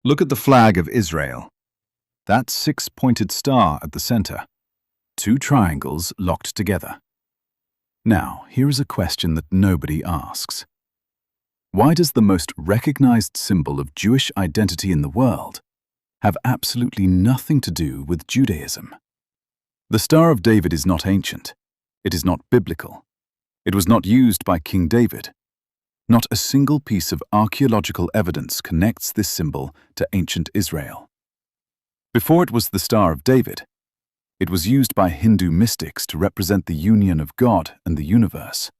Look at the flag of Israel. That six-pointed star at the center. Two triangles locked together. Now, here is a question that nobody asks. Why does the most recognized symbol of Jewish identity in the world have absolutely nothing to do with Judaism? The Star of David is not ancient. It is not biblical. It was not used by King David. Not a single piece of archaeological evidence connects this symbol to ancient Israel. Before it was the Star of David, it was used by Hindu mystics to represent the union of God and the universe,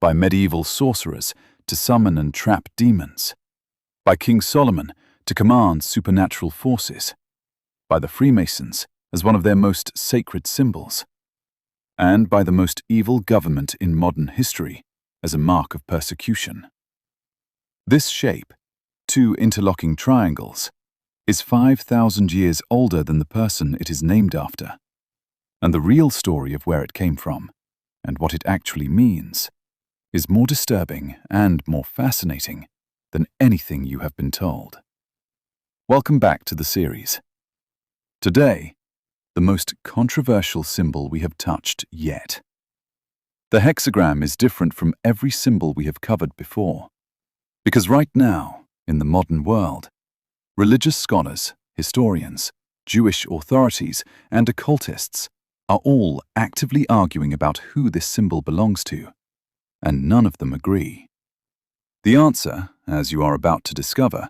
by medieval sorcerers to summon and trap demons, by King Solomon to command supernatural forces, by the Freemasons as one of their most sacred symbols, and by the most evil government in modern history as a mark of persecution. This shape, two interlocking triangles, is 5,000 years older than the person it is named after, and the real story of where it came from and what it actually means is more disturbing and more fascinating than anything you have been told. Welcome back to the series. Today, the most controversial symbol we have touched yet. The hexagram is different from every symbol we have covered before, because right now, in the modern world, religious scholars, historians, Jewish authorities, and occultists are all actively arguing about who this symbol belongs to, and none of them agree. The answer, as you are about to discover,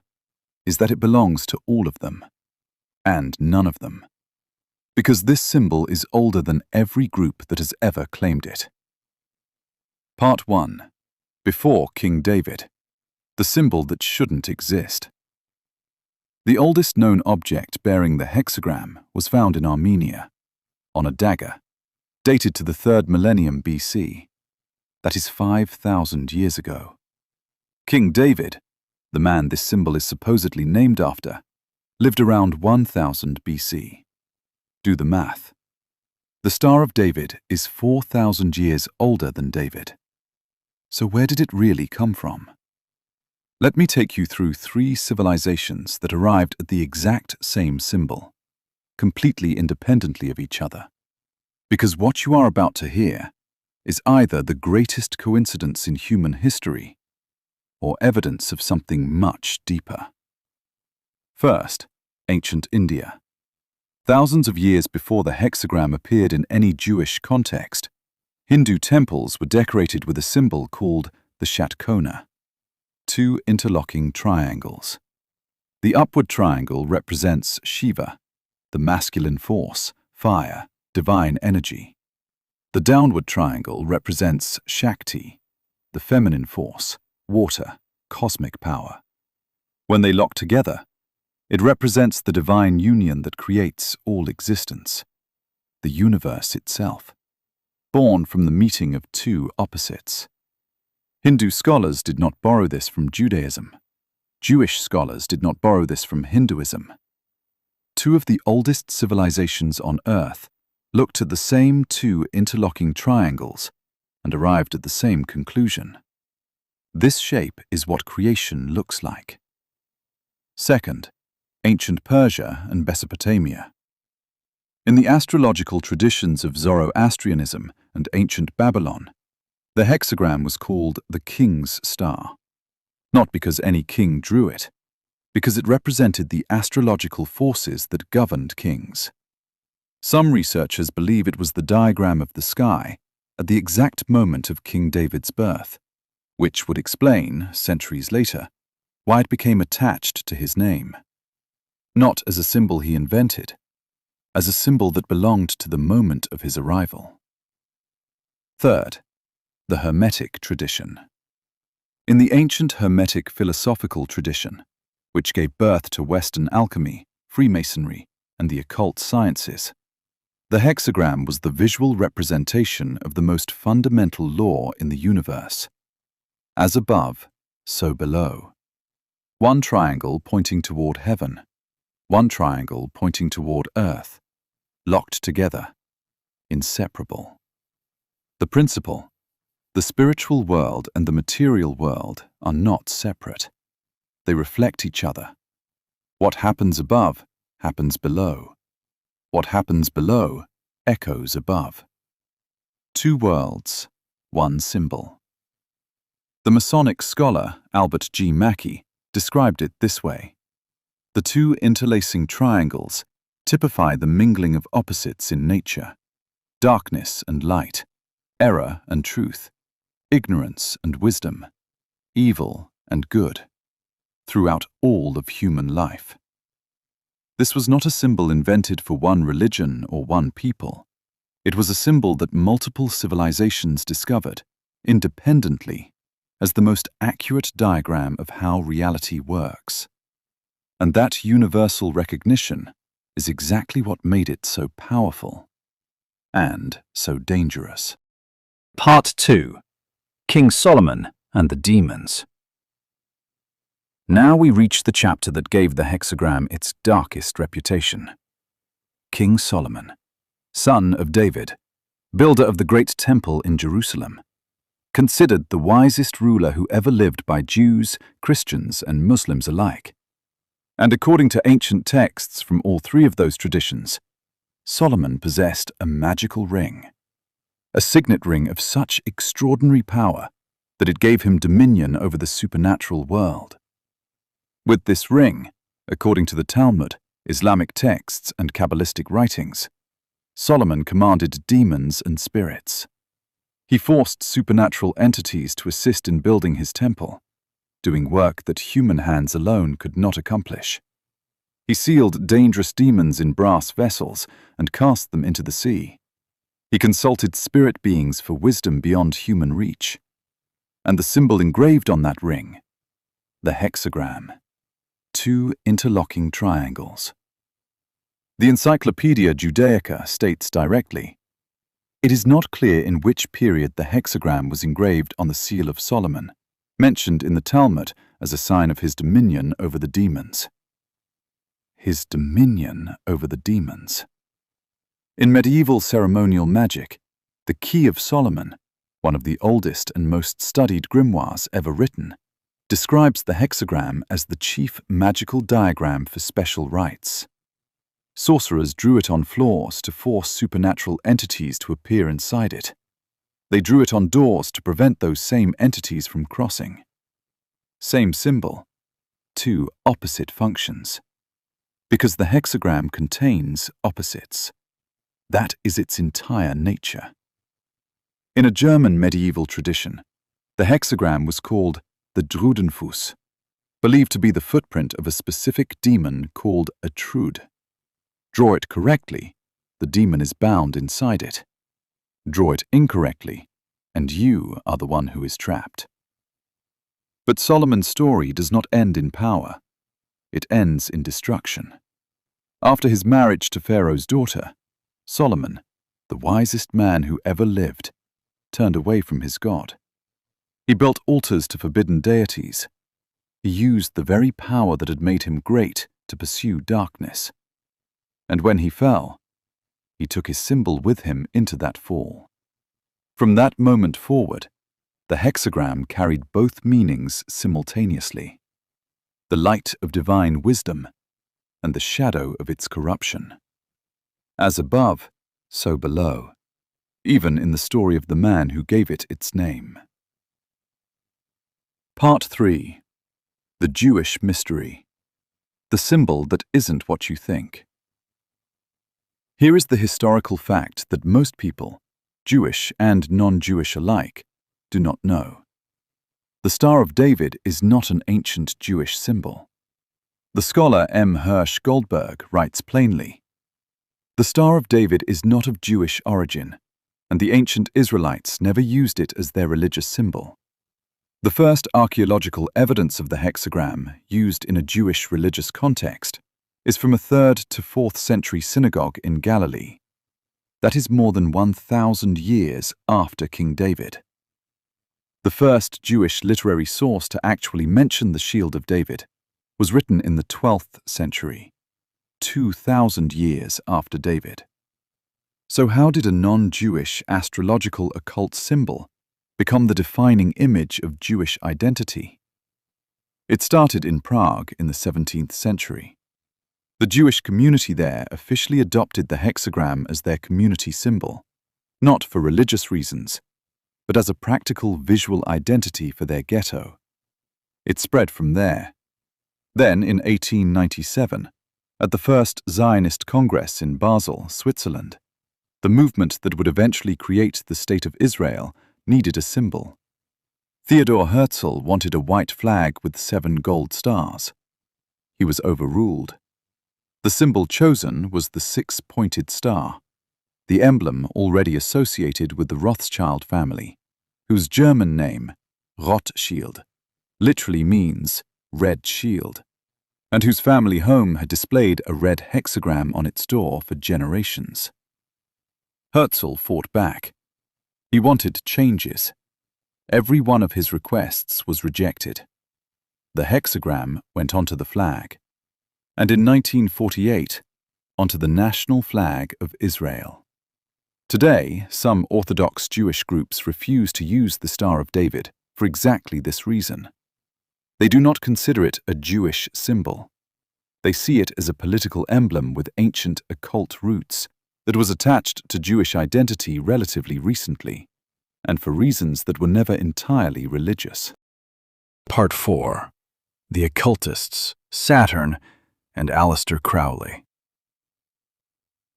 is that it belongs to all of them, and none of them, because this symbol is older than every group that has ever claimed it. Part 1. Before King David, the symbol that shouldn't exist. The oldest known object bearing the hexagram was found in Armenia, on a dagger, dated to the 3rd millennium BC. That is 5,000 years ago. King David, the man this symbol is supposedly named after, lived around 1000 BC. Do the math. The Star of David is 4,000 years older than David. So where did it really come from? Let me take you through 3 civilizations that arrived at the exact same symbol, completely independently of each other. Because what you are about to hear is either the greatest coincidence in human history or evidence of something much deeper. First, ancient India. Thousands of years before the hexagram appeared in any Jewish context, Hindu temples were decorated with a symbol called the Shatkona, 2 interlocking triangles. The upward triangle represents Shiva, the masculine force, fire, divine energy. The downward triangle represents Shakti, the feminine force, water, cosmic power. When they lock together, it represents the divine union that creates all existence, the universe itself, born from the meeting of 2 opposites. Hindu scholars did not borrow this from Judaism. Jewish scholars did not borrow this from Hinduism. 2 of the oldest civilizations on Earth looked at the same 2 interlocking triangles and arrived at the same conclusion. This shape is what creation looks like. Second, ancient Persia and Mesopotamia. In the astrological traditions of Zoroastrianism and ancient Babylon, the hexagram was called the king's star, not because any king drew it, because it represented the astrological forces that governed kings. Some researchers believe it was the diagram of the sky at the exact moment of King David's birth, which would explain, centuries later, why it became attached to his name. Not as a symbol he invented, as a symbol that belonged to the moment of his arrival. Third, the Hermetic tradition. In the ancient Hermetic philosophical tradition, which gave birth to Western alchemy, Freemasonry, and the occult sciences, the hexagram was the visual representation of the most fundamental law in the universe. As above, so below. One triangle pointing toward heaven, one triangle pointing toward earth, locked together, inseparable. The principle: the spiritual world and the material world are not separate. They reflect each other. What happens above happens below. What happens below echoes above. Two worlds, one symbol. The Masonic scholar Albert G. Mackey described it this way. The two interlacing triangles typify the mingling of opposites in nature: darkness and light, error and truth, ignorance and wisdom, evil and good, throughout all of human life. This was not a symbol invented for one religion or one people. It was a symbol that multiple civilizations discovered, independently, as the most accurate diagram of how reality works. And that universal recognition is exactly what made it so powerful and so dangerous. Part 2. King Solomon and the Demons. Now we reach the chapter that gave the hexagram its darkest reputation. King Solomon, son of David, builder of the great temple in Jerusalem, considered the wisest ruler who ever lived by Jews, Christians, and Muslims alike. And according to ancient texts from all three of those traditions, Solomon possessed a magical ring, a signet ring of such extraordinary power that it gave him dominion over the supernatural world. With this ring, according to the Talmud, Islamic texts, and Kabbalistic writings, Solomon commanded demons and spirits. He forced supernatural entities to assist in building his temple, doing work that human hands alone could not accomplish. He sealed dangerous demons in brass vessels and cast them into the sea. He consulted spirit beings for wisdom beyond human reach. And the symbol engraved on that ring, the hexagram, two interlocking triangles. The Encyclopedia Judaica states directly, "It is not clear in which period the hexagram was engraved on the seal of Solomon, mentioned in the Talmud as a sign of his dominion over the demons." His dominion over the demons. In medieval ceremonial magic, the Key of Solomon, one of the oldest and most studied grimoires ever written, describes the hexagram as the chief magical diagram for special rites. Sorcerers drew it on floors to force supernatural entities to appear inside it. They drew it on doors to prevent those same entities from crossing. Same symbol, two opposite functions. Because the hexagram contains opposites. That is its entire nature. In a German medieval tradition, the hexagram was called the Drudenfuß, believed to be the footprint of a specific demon called a Trud. Draw it correctly, the demon is bound inside it. Draw it incorrectly, and you are the one who is trapped. But Solomon's story does not end in power. It ends in destruction. After his marriage to Pharaoh's daughter, Solomon, the wisest man who ever lived, turned away from his God. He built altars to forbidden deities. He used the very power that had made him great to pursue darkness. And when he fell, he took his symbol with him into that fall. From that moment forward, the hexagram carried both meanings simultaneously: the light of divine wisdom and the shadow of its corruption. As above, so below, even in the story of the man who gave it its name. Part 3. The Jewish Mystery. The symbol that isn't what you think. Here is the historical fact that most people, Jewish and non-Jewish alike, do not know. The Star of David is not an ancient Jewish symbol. The scholar M. Hirsch Goldberg writes plainly, "The Star of David is not of Jewish origin, and the ancient Israelites never used it as their religious symbol. The first archaeological evidence of the hexagram used in a Jewish religious context is from a 3rd to 4th century synagogue in Galilee. That is more than 1,000 years after King David. The first Jewish literary source to actually mention the Shield of David was written in the 12th century, 2,000 years after David. So how did a non-Jewish astrological occult symbol become the defining image of Jewish identity? It started in Prague in the 17th century. The Jewish community there officially adopted the hexagram as their community symbol, not for religious reasons, but as a practical visual identity for their ghetto. It spread from there. Then, in 1897, at the First Zionist Congress in Basel, Switzerland, the movement that would eventually create the State of Israel needed a symbol. Theodor Herzl wanted a white flag with 7 gold stars. He was overruled. The symbol chosen was the 6-pointed star, the emblem already associated with the Rothschild family, whose German name, Rothschild, literally means red shield, and whose family home had displayed a red hexagram on its door for generations. Herzl fought back. He wanted changes. Every one of his requests was rejected. The hexagram went onto the flag, and in 1948, onto the national flag of Israel. Today, some Orthodox Jewish groups refuse to use the Star of David for exactly this reason. They do not consider it a Jewish symbol. They see it as a political emblem with ancient occult roots that was attached to Jewish identity relatively recently, and for reasons that were never entirely religious. Part 4. The Occultists, Saturn, and Aleister Crowley.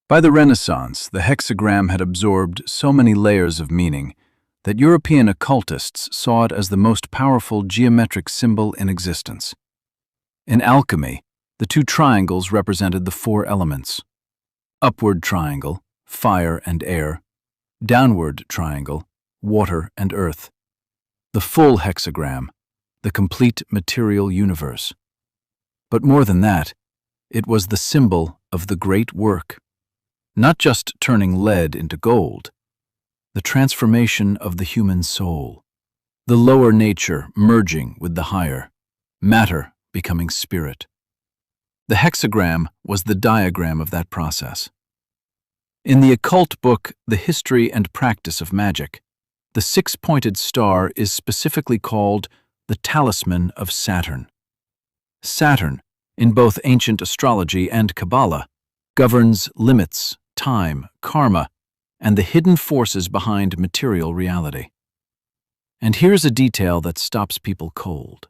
By the Renaissance, the hexagram had absorbed so many layers of meaning that European occultists saw it as the most powerful geometric symbol in existence. In alchemy, the 2 triangles represented the 4 elements. Upward triangle, fire and air. Downward triangle, water and earth. The full hexagram, the complete material universe. But more than that, it was the symbol of the great work, not just turning lead into gold, the transformation of the human soul, the lower nature merging with the higher, matter becoming spirit. The hexagram was the diagram of that process. In the occult book, The History and Practice of Magic, the 6-pointed star is specifically called the talisman of Saturn. Saturn, in both ancient astrology and Kabbalah, governs limits, time, karma, and the hidden forces behind material reality. And here's a detail that stops people cold.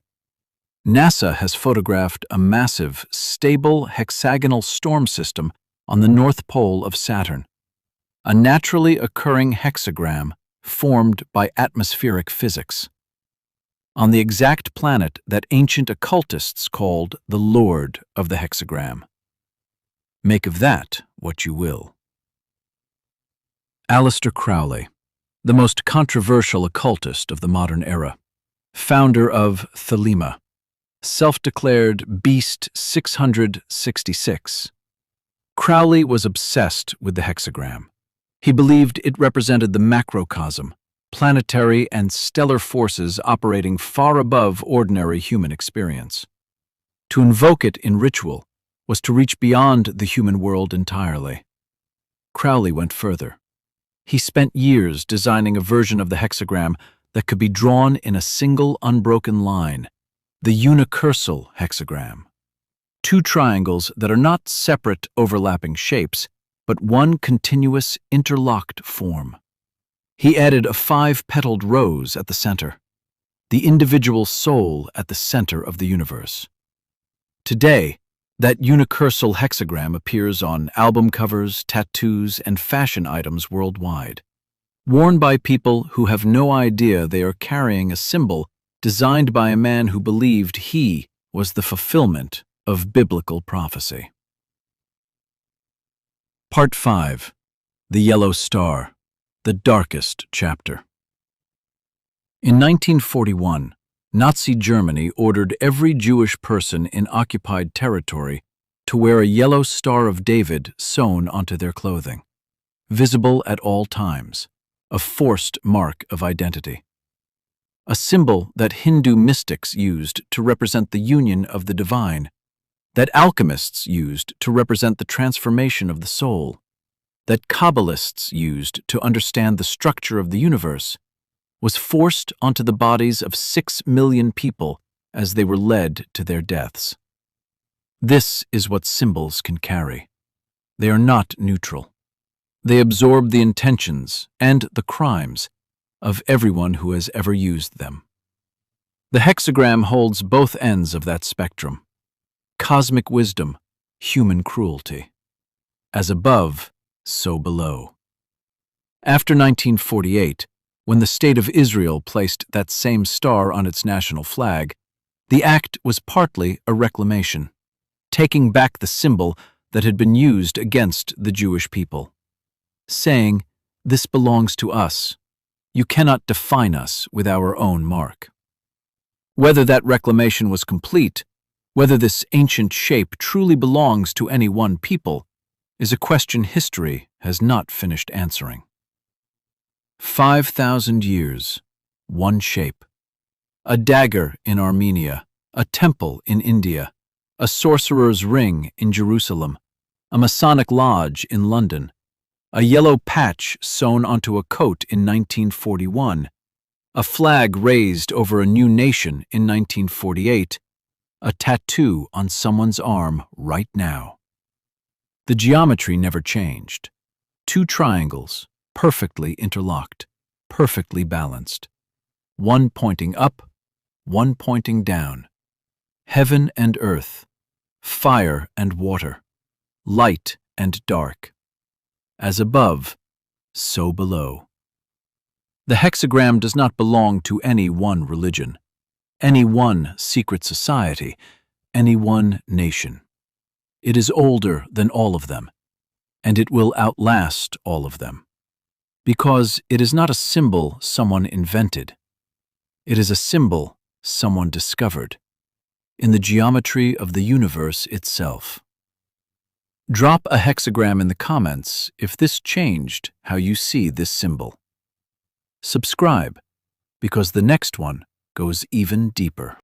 NASA has photographed a massive, stable hexagonal storm system on the North Pole of Saturn, a naturally occurring hexagram formed by atmospheric physics, on the exact planet that ancient occultists called the Lord of the Hexagram. Make of that what you will. Aleister Crowley, the most controversial occultist of the modern era, founder of Thelema, self-declared Beast 666. Crowley was obsessed with the hexagram. He believed it represented the macrocosm, planetary and stellar forces operating far above ordinary human experience. To invoke it in ritual was to reach beyond the human world entirely. Crowley went further. He spent years designing a version of the hexagram that could be drawn in a single unbroken line, the unicursal hexagram. 2 triangles that are not separate overlapping shapes, but one continuous interlocked form. He added a 5-petaled rose at the center, the individual soul at the center of the universe. Today, that unicursal hexagram appears on album covers, tattoos, and fashion items worldwide, worn by people who have no idea they are carrying a symbol designed by a man who believed he was the fulfillment of biblical prophecy. Part 5. The Yellow Star, the darkest chapter. In 1941, Nazi Germany ordered every Jewish person in occupied territory to wear a yellow Star of David sewn onto their clothing, visible at all times, a forced mark of identity. A symbol that Hindu mystics used to represent the union of the divine, that alchemists used to represent the transformation of the soul, that Kabbalists used to understand the structure of the universe, was forced onto the bodies of 6 million people as they were led to their deaths. This is what symbols can carry. They are not neutral. They absorb the intentions and the crimes of everyone who has ever used them. The hexagram holds both ends of that spectrum: cosmic wisdom, human cruelty. As above, so below. After 1948, when the State of Israel placed that same star on its national flag, the act was partly a reclamation, taking back the symbol that had been used against the Jewish people, saying, "This belongs to us. You cannot define us with our own mark." Whether that reclamation was complete, whether this ancient shape truly belongs to any one people, is a question history has not finished answering. 5,000 years, one shape. A dagger in Armenia, a temple in India, a sorcerer's ring in Jerusalem, a Masonic lodge in London, a yellow patch sewn onto a coat in 1941, a flag raised over a new nation in 1948, a tattoo on someone's arm right now. The geometry never changed. Two triangles, perfectly interlocked, perfectly balanced. One pointing up, one pointing down. Heaven and earth, fire and water, light and dark. As above, so below. The hexagram does not belong to any one religion, any one secret society, any one nation. It is older than all of them, and it will outlast all of them. Because it is not a symbol someone invented. It is a symbol someone discovered in the geometry of the universe itself. Drop a hexagram in the comments if this changed how you see this symbol. Subscribe, because the next one goes even deeper.